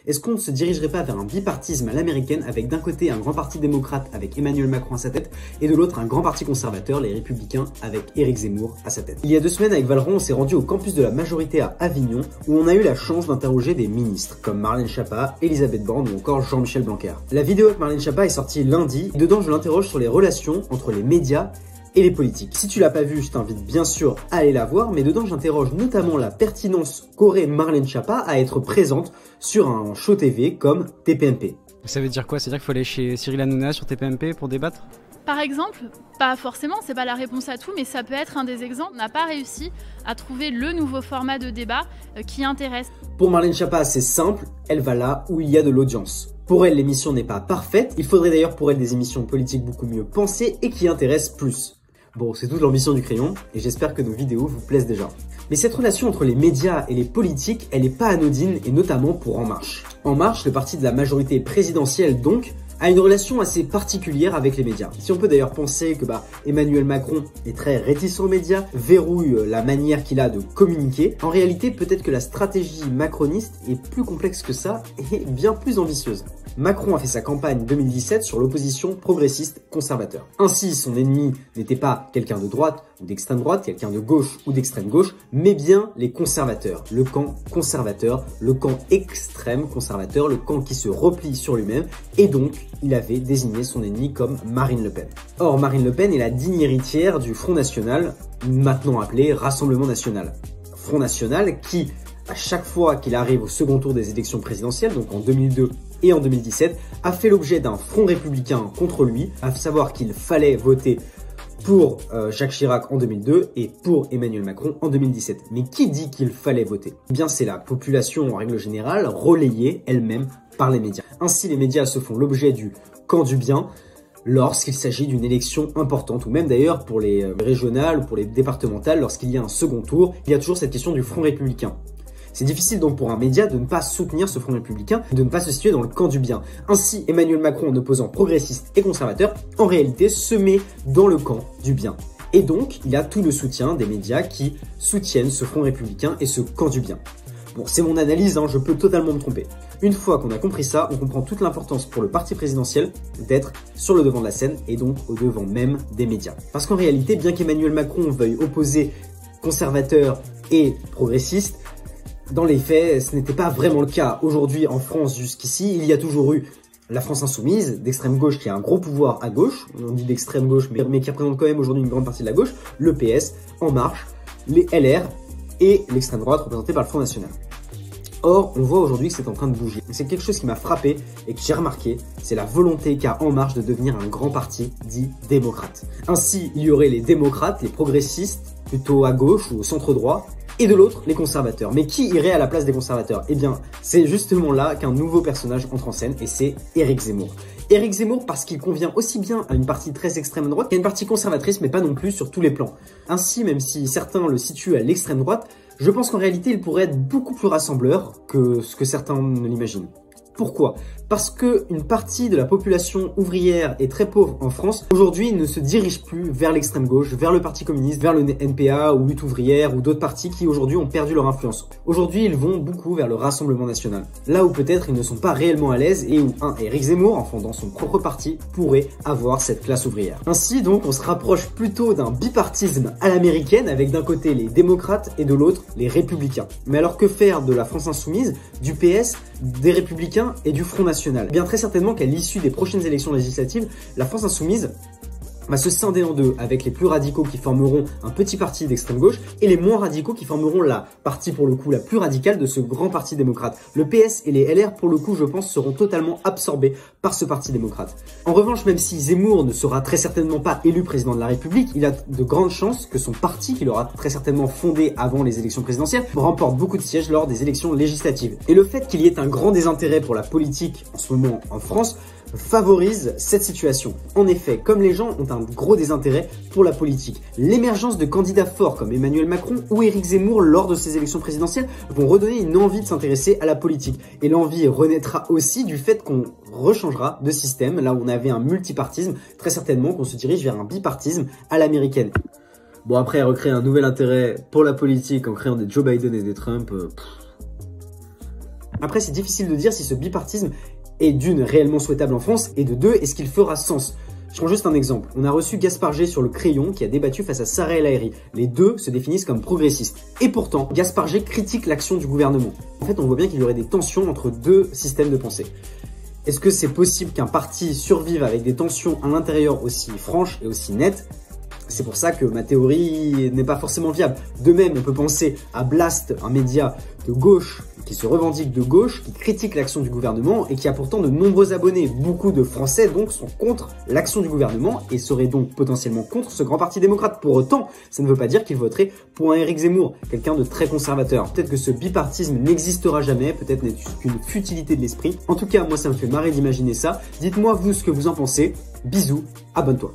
Est-ce qu'on ne se dirigerait pas vers un bipartisme à l'américaine avec d'un côté un grand parti démocrate avec Emmanuel Macron à sa tête et de l'autre un grand parti conservateur, les Républicains, avec Éric Zemmour à sa tête? Il y a 2 semaines avec Valron, on s'est rendu au campus de la majorité à Avignon où on a eu la chance d'interroger des ministres comme Marlène Schiappa, Elisabeth Borne ou encore Jean-Michel Blanquer. La vidéo avec Marlène Schiappa est sortie lundi. Dedans, je l'interroge sur les relations entre les médias et les politiques. Si tu l'as pas vu, je t'invite bien sûr à aller la voir, mais dedans j'interroge notamment la pertinence qu'aurait Marlène Schiappa à être présente sur un show TV comme TPMP. Ça veut dire quoi? C'est-à-dire qu'il faut aller chez Cyril Hanouna sur TPMP pour débattre? Par exemple, pas forcément, c'est pas la réponse à tout, mais ça peut être un des exemples. On n'a pas réussi à trouver le nouveau format de débat qui intéresse. Pour Marlène Schiappa, c'est simple, elle va là où il y a de l'audience. Pour elle, l'émission n'est pas parfaite, il faudrait d'ailleurs pour elle des émissions politiques beaucoup mieux pensées et qui intéressent plus. Bon, c'est toute l'ambition du crayon, et j'espère que nos vidéos vous plaisent déjà. Mais cette relation entre les médias et les politiques, elle n'est pas anodine, et notamment pour En Marche. En Marche, le parti de la majorité présidentielle donc, a une relation assez particulière avec les médias. Si on peut d'ailleurs penser que Emmanuel Macron est très réticent aux médias, verrouille la manière qu'il a de communiquer, en réalité peut-être que la stratégie macroniste est plus complexe que ça et bien plus ambitieuse. Macron a fait sa campagne 2017 sur l'opposition progressiste conservateur. Ainsi, son ennemi n'était pas quelqu'un de droite ou d'extrême droite, quelqu'un de gauche ou d'extrême gauche, mais bien les conservateurs, le camp conservateur, le camp extrême conservateur, le camp qui se replie sur lui-même, et donc il avait désigné son ennemi comme Marine Le Pen. Or, Marine Le Pen est la digne héritière du Front National, maintenant appelé Rassemblement National. Front National qui, à chaque fois qu'il arrive au second tour des élections présidentielles, donc en 2002 et en 2017, a fait l'objet d'un front républicain contre lui, à savoir qu'il fallait voter pour Jacques Chirac en 2002 et pour Emmanuel Macron en 2017. Mais qui dit qu'il fallait voter? Eh bien, c'est la population en règle générale, relayée elle-même par les médias. Ainsi, les médias se font l'objet du camp du bien lorsqu'il s'agit d'une élection importante, ou même d'ailleurs pour les régionales ou pour les départementales, lorsqu'il y a un second tour, il y a toujours cette question du front républicain. C'est difficile donc pour un média de ne pas soutenir ce front républicain, de ne pas se situer dans le camp du bien. Ainsi, Emmanuel Macron, en opposant progressiste et conservateur, en réalité se met dans le camp du bien. Et donc, il a tout le soutien des médias qui soutiennent ce front républicain et ce camp du bien. Bon, c'est mon analyse, je peux totalement me tromper. Une fois qu'on a compris ça, on comprend toute l'importance pour le parti présidentiel d'être sur le devant de la scène et donc au devant même des médias. Parce qu'en réalité, bien qu'Emmanuel Macron veuille opposer conservateurs et progressistes, dans les faits, ce n'était pas vraiment le cas. Aujourd'hui, en France, jusqu'ici, il y a toujours eu la France insoumise, d'extrême gauche qui a un gros pouvoir à gauche, on dit d'extrême gauche, mais qui représente quand même aujourd'hui une grande partie de la gauche, le PS, En Marche, les LR et l'extrême droite représentée par le Front National. Or, on voit aujourd'hui que c'est en train de bouger. C'est quelque chose qui m'a frappé et que j'ai remarqué, c'est la volonté qu'a En Marche de devenir un grand parti dit démocrate. Ainsi, il y aurait les démocrates, les progressistes, plutôt à gauche ou au centre droit, et de l'autre, les conservateurs. Mais qui irait à la place des conservateurs? Eh bien, c'est justement là qu'un nouveau personnage entre en scène, et c'est Éric Zemmour. Éric Zemmour parce qu'il convient aussi bien à une partie très extrême droite qu'à une partie conservatrice, mais pas non plus sur tous les plans. Ainsi, même si certains le situent à l'extrême droite, je pense qu'en réalité, il pourrait être beaucoup plus rassembleur que ce que certains ne l'imaginent. Pourquoi? Parce qu'une partie de la population ouvrière est très pauvre en France, aujourd'hui ne se dirige plus vers l'extrême gauche, vers le Parti communiste, vers le NPA ou Lutte ouvrière ou d'autres partis qui aujourd'hui ont perdu leur influence. Aujourd'hui, ils vont beaucoup vers le Rassemblement national. Là où peut-être ils ne sont pas réellement à l'aise et où un Éric Zemmour, en fondant son propre parti, pourrait avoir cette classe ouvrière. Ainsi donc, on se rapproche plutôt d'un bipartisme à l'américaine avec d'un côté les démocrates et de l'autre les républicains. Mais alors que faire de la France insoumise, du PS, des républicains et du Front National? Bien très certainement qu'à l'issue des prochaines élections législatives, la France insoumise va se scinder en deux, avec les plus radicaux qui formeront un petit parti d'extrême gauche et les moins radicaux qui formeront la partie pour le coup la plus radicale de ce grand parti démocrate. Le PS et les LR pour le coup je pense seront totalement absorbés par ce parti démocrate. En revanche, même si Zemmour ne sera très certainement pas élu président de la République, il a de grandes chances que son parti, qu'il aura très certainement fondé avant les élections présidentielles, remporte beaucoup de sièges lors des élections législatives. Et le fait qu'il y ait un grand désintérêt pour la politique en ce moment en France favorise cette situation. En effet, comme les gens ont un gros désintérêt pour la politique, l'émergence de candidats forts comme Emmanuel Macron ou Éric Zemmour lors de ces élections présidentielles vont redonner une envie de s'intéresser à la politique. Et l'envie renaîtra aussi du fait qu'on rechangera de système, là où on avait un multipartisme, très certainement qu'on se dirige vers un bipartisme à l'américaine. Bon, après, recréer un nouvel intérêt pour la politique en créant des Joe Biden et des Trump, Après, c'est difficile de dire si ce bipartisme est d'une réellement souhaitable en France et de deux, est-ce qu'il fera sens? Je prends juste un exemple. On a reçu Gaspard G sur le Crayon qui a débattu face à Sarah El Haïry. Les deux se définissent comme progressistes. Et pourtant, Gaspard G critique l'action du gouvernement. En fait, on voit bien qu'il y aurait des tensions entre deux systèmes de pensée. Est-ce que c'est possible qu'un parti survive avec des tensions à l'intérieur aussi franches et aussi nettes? C'est pour ça que ma théorie n'est pas forcément viable. De même, on peut penser à Blast, un média de gauche qui se revendique de gauche, qui critique l'action du gouvernement et qui a pourtant de nombreux abonnés. Beaucoup de Français donc sont contre l'action du gouvernement et seraient donc potentiellement contre ce grand parti démocrate. Pour autant, ça ne veut pas dire qu'ils voteraient pour un Éric Zemmour, quelqu'un de très conservateur. Peut-être que ce bipartisme n'existera jamais, peut-être n'est-ce qu'une futilité de l'esprit. En tout cas, moi ça me fait marrer d'imaginer ça. Dites-moi vous ce que vous en pensez. Bisous, abonne-toi.